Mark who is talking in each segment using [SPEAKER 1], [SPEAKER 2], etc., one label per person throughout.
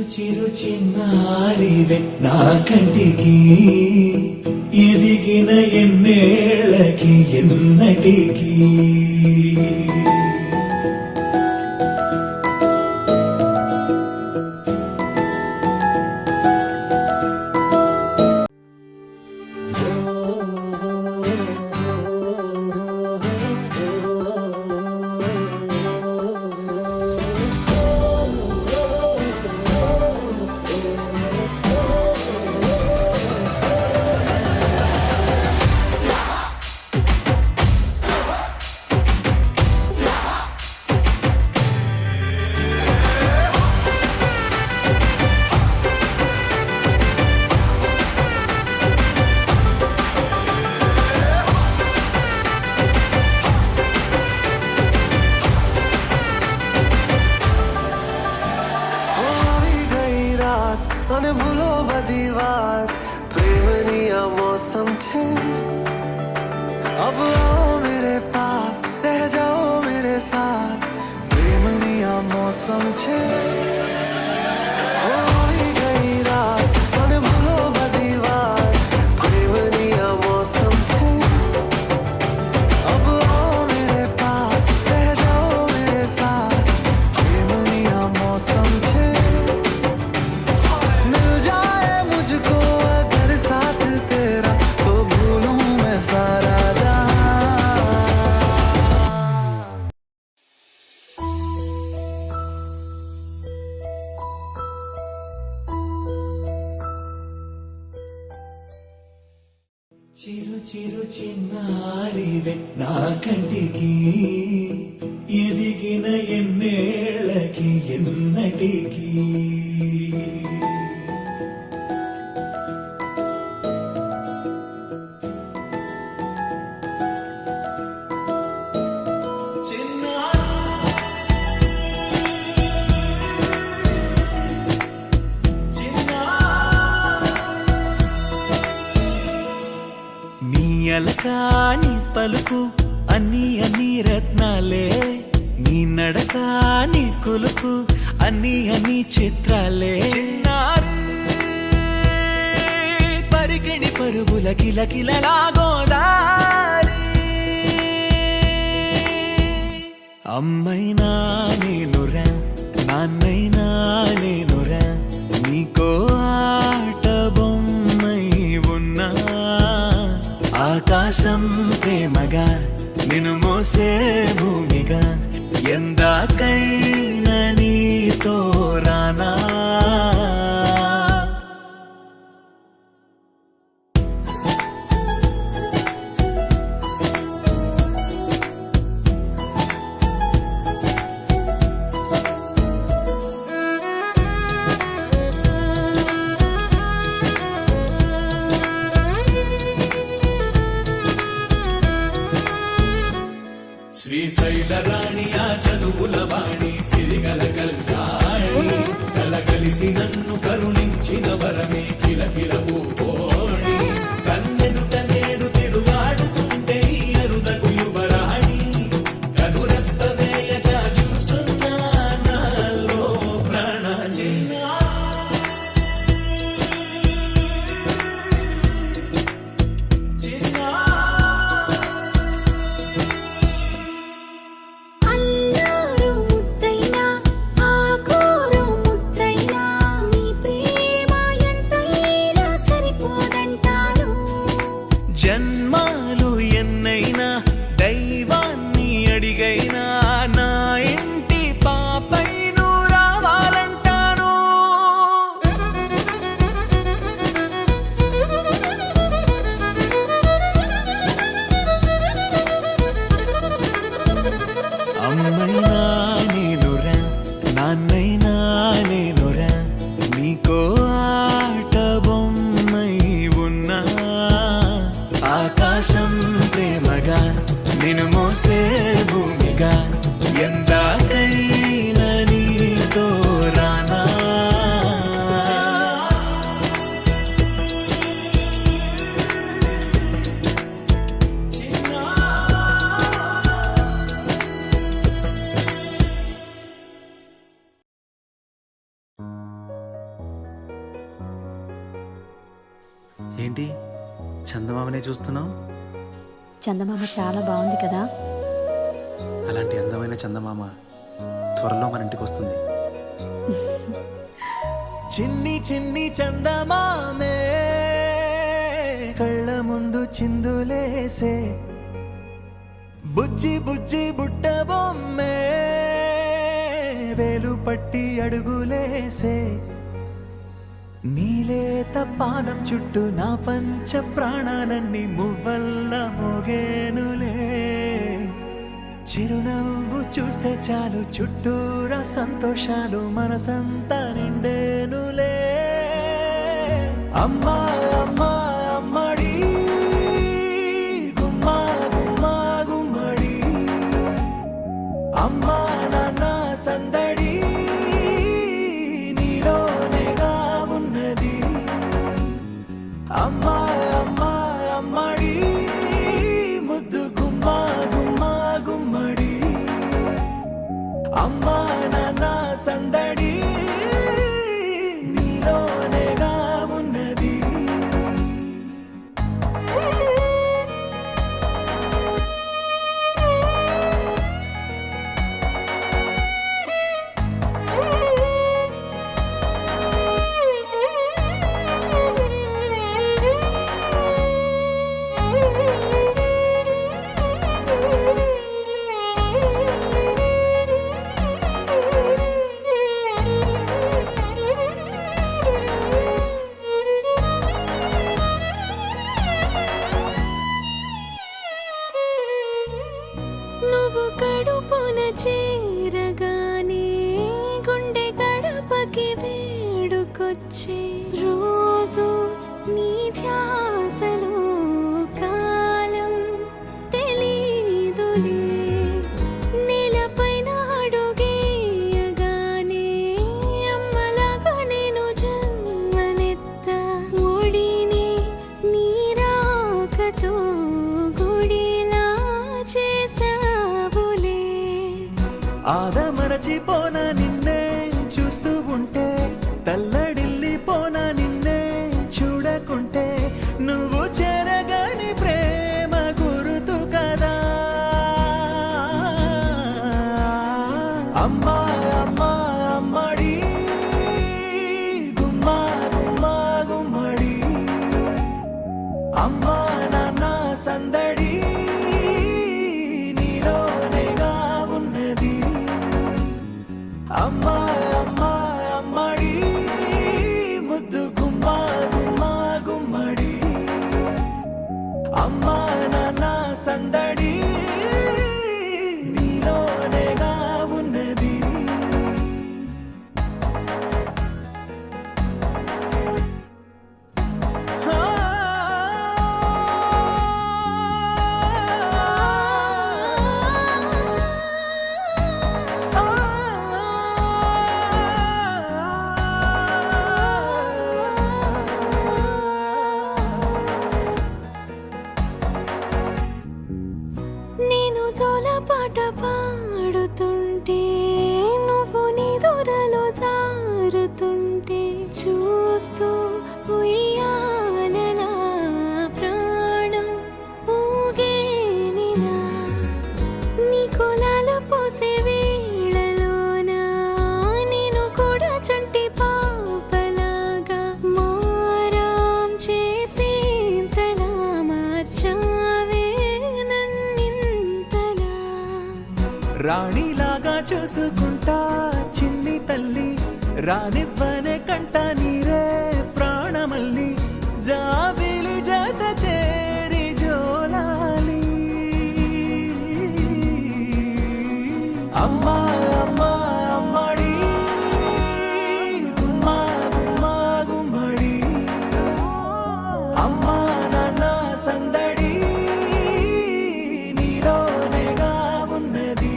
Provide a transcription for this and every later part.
[SPEAKER 1] చిరు చిన్నారివే నా కంటికి ఎదిగిన ఎన్నేళ్ళకి ఎన్నటికి
[SPEAKER 2] અને ભૂલો બધી વાત પ્રેમની આ मौसम છે अब आओ मेरे पास रह जाओ मेरे साथ प्रेमनी आ मौसम છે હોઈ ગઈ રાત અને ભૂલો બધી વાત પ્રેમની આ मौसम છે अब आओ मेरे पास रह जाओ मेरे साथ प्रेमनी आ मौसम છે मुझको अगर साथ तेरा तो भूलूं मैं सारा
[SPEAKER 1] చిరు చిరు చిన్నారివే నా కంటికి ఎదిగిన ఎన్నేళ్ళకి ఎన్నటికి అలకాని పలుకు అన్ని అన్ని రత్నాలే నీ నడక నీ కులుకు అన్ని అన్ని చిత్రాలే చిన్నారు పరికిణి పరుగుల కిలకిలలాగోదారి అమ్మైనా నేనురా నాన్నైనా నేనురా నీకో ఆట బొమ్మై ఉన్నా ఆకాశం ప్రేమగా నిన్ను మోసే భూమిగా ఎందాకైనా నీతో రానా శ్రీశైల రాణి ఆ చదువుల వాణి సిరిగల కళ్యాణి కలగలిసి నన్ను కరుణించిన వరమే కిలకిల పూకోణి కన్నెదుట నేడు తిరుగాడుతుంటే అరుదకు యువరాణి కనురెప్ప వేయక చూస్తున్నా నాలో ప్రాణ జన్మాలు ఎన్నైనా దైవాన్ని అడిగైనా నా ఇంటి పాపై నువ్వు రావాలంటాను అమ్మైనా నేనురా నాన్నైనా నేనురా నీకో ఆట బొమ్మై ఉన్నా ఆకాశం ప్రేమగా నిన్ను మోసే భూమిగా ఎందాకైనా నీతో రానా
[SPEAKER 3] ఏంటి చందమామనే చూస్తున్నావు?
[SPEAKER 4] చందమామ చాలా బాగుంది కదా.
[SPEAKER 3] అలాంటి అందమైన చందమామ త్వరలో మన ఇంటికి వస్తుంది.
[SPEAKER 1] చిన్ని చిన్ని చందమామే కళ్ళ ముందు చిందులేసే, బుజ్జి బుజ్జి బుట్ట బొమ్మే వేలు పట్టి అడుగులేసే, నీలేత పానం చుట్టూ నా పంచ ప్రాణాలన్నీ మువ్వల్ల మోగేనులే, చిరునవ్వు చూస్తే చాలు చుట్టూరా సంతోషాలు మనసంతా నిండేనులే. అమ్మా అమ్మా అమ్మడి గుమ్మా గుమ్మా గుమ్మడి, అమ్మా నాన్న సందడి నీలోనేగా ఉన్నది. అమ్మా అమ్మా అమ్మడి ముద్దు గుమ్మా గుమ్మా గుమ్మడి, అమ్మా నాన్న సందడి నీలోనేగా ఉన్నది.
[SPEAKER 5] నువ్వు కడుపున చేరగానే గుండె గడపకి వేడుకొచ్చే రోజు నీ ధ్యాసలో కాలం తెలీదులే. నేలపైన అడుగేయగానే అమ్మలాగా నేను జన్మనెత్త, ఒడిని నీ రాకతో గుడిలా చేసావులే.
[SPEAKER 1] ఆదమరచిపోన నిన్నే చూస్తూ ఉంటే, తల్లడిల్లిపోన నిన్నే చూడకుంటే, నువ్వు చెరగని ప్రేమ గురుతు కదా. అమ్మా అమ్మా అమ్మడి గుమ్మా గుమ్మా గుమ్మడి, అమ్మా నాన్న సందడి నీలోనేగా ఉన్నది. అమ్మా అమ్మా అమ్మడి ముద్దు గుమ్మా గుమ్మా గుమ్మడి, అమ్మా నాన్న సందడి నీలోనేగా ఉన్నది.
[SPEAKER 5] నేను జోలపాట పాడుతుంటే, నువ్వు నీ దూరలో జారుతుంటే, చూస్తూ ఉయ్యాలలా ప్రాణం ఊగేనిలా. నీ కులాల పోసే వేళలోన నేను కూడా చంటి పాపలాగా మారాం చేసేంతలా మార్చావే నన్నింతలా.
[SPEAKER 1] రాణిలాగా చూసుకుంటా చిన్ని తల్లి, రానివ్వనే కంట నీరే ప్రాణమల్లి, జాబిలి జత చేరి జోలాలి. అమ్మా అమ్మా అమ్మడి గుమ్మా గుమ్మా గుమ్మడి, అమ్మా నాన్న సందడి నీలోనేగా ఉన్నది.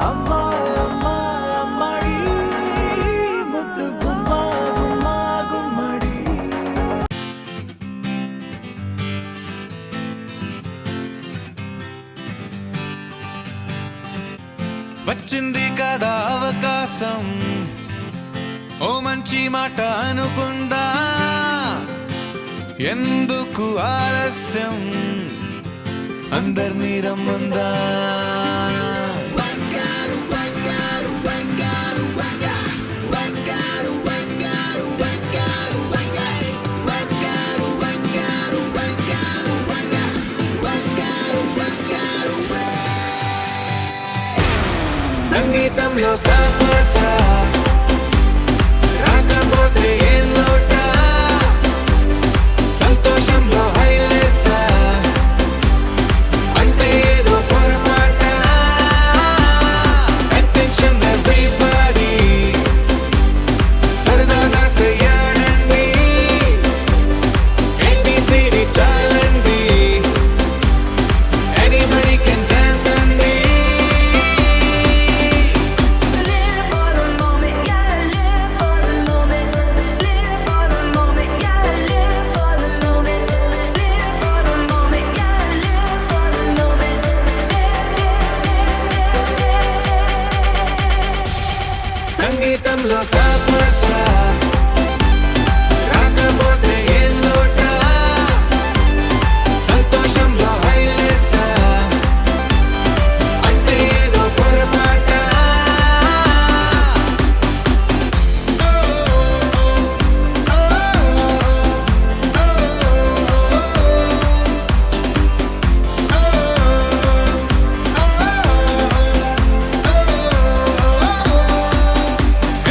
[SPEAKER 1] అమ్మా అమ్మా అమ్మడి ముద్దు గుమ్మా గుమ్మా గుమ్మడి.
[SPEAKER 6] వచ్చింది కదా అవకాశం, ఓ మంచి మాట అనుకుందా, ఎందుకు ఆలస్యం అందర్నీ రమ్మందా సంగీతంలో సాపస రాకపోతే ఏం లోట సంతోషంలో హైలేస అంటే ఏదో పొరపాట అటెన్షన్ ఎవ్రీబడీ సరదాగా చెయ్యాడండి ABCD చాలండి ఎనీబడీ కెన్ డాన్స్ అండి
[SPEAKER 5] Live for the moment, yeah, live for the moment. Live for the moment, yeah, live for the moment. Live for the moment, yeah, live for the moment.
[SPEAKER 6] సంగీతంలో సాపస రాకపోతే ఏం లోట సంతోషంలో హైలేస అంటే ఏదో పొరపాట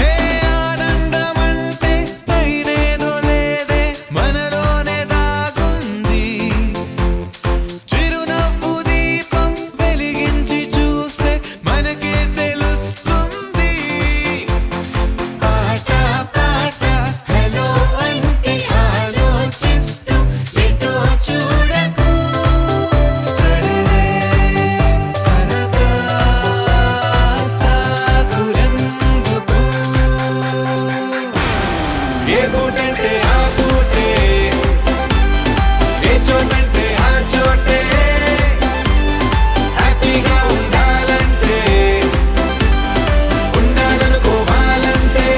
[SPEAKER 6] ఏ ఆనందమంటే పైనేదో లేదే మనలోనే దాగుంది చిరునవ్వు దీపం వెలిగించి చూస్తే మనకే తెలుస్తుంది ఆట పాట హలో అంటే ఆలోచిస్తూ ఎటో చూడకు సరే అనగా సాగులందుకు ఏ పూటంటే ఆ పూటే ఏ చోటంటే ఆ చోటే హ్యాపీగా ఉండాలంటే ఉండాలనుకోవాలంటే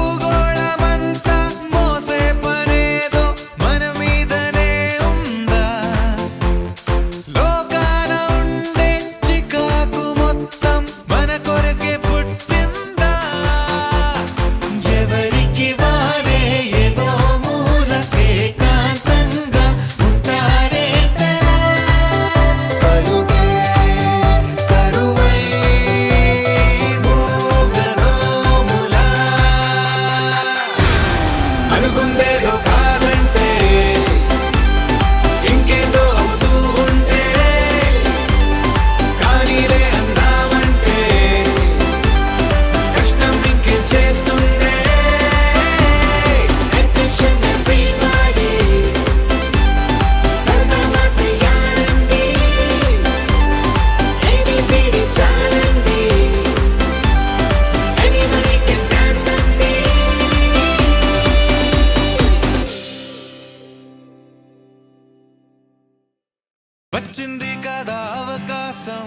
[SPEAKER 6] భూగోళమంతా మోసే పనేదో మన మీదనే ఉందా లోకాన ఉండే చికాకు మొత్తం మన కొరకే పుట్టిందా ఎవరికి వారే ఏదో మూలకే కాంతంగా ఉంటారేటరా పలుకే కరువై మోగనోములా అనుకుందేదో కాదంటే ఇంకేదో అవుతూ ఉంటే కానీలే అందామంటే కష్టం ఇంకేం చేస్తుండే అటెన్షన్ ఎవ్రీబడీ సరదాగా చెయ్యాలండి ABCD చాలండి ఎనీబడీ కెన్ డాన్స్ అండి వచ్చింది కదా అవకాశం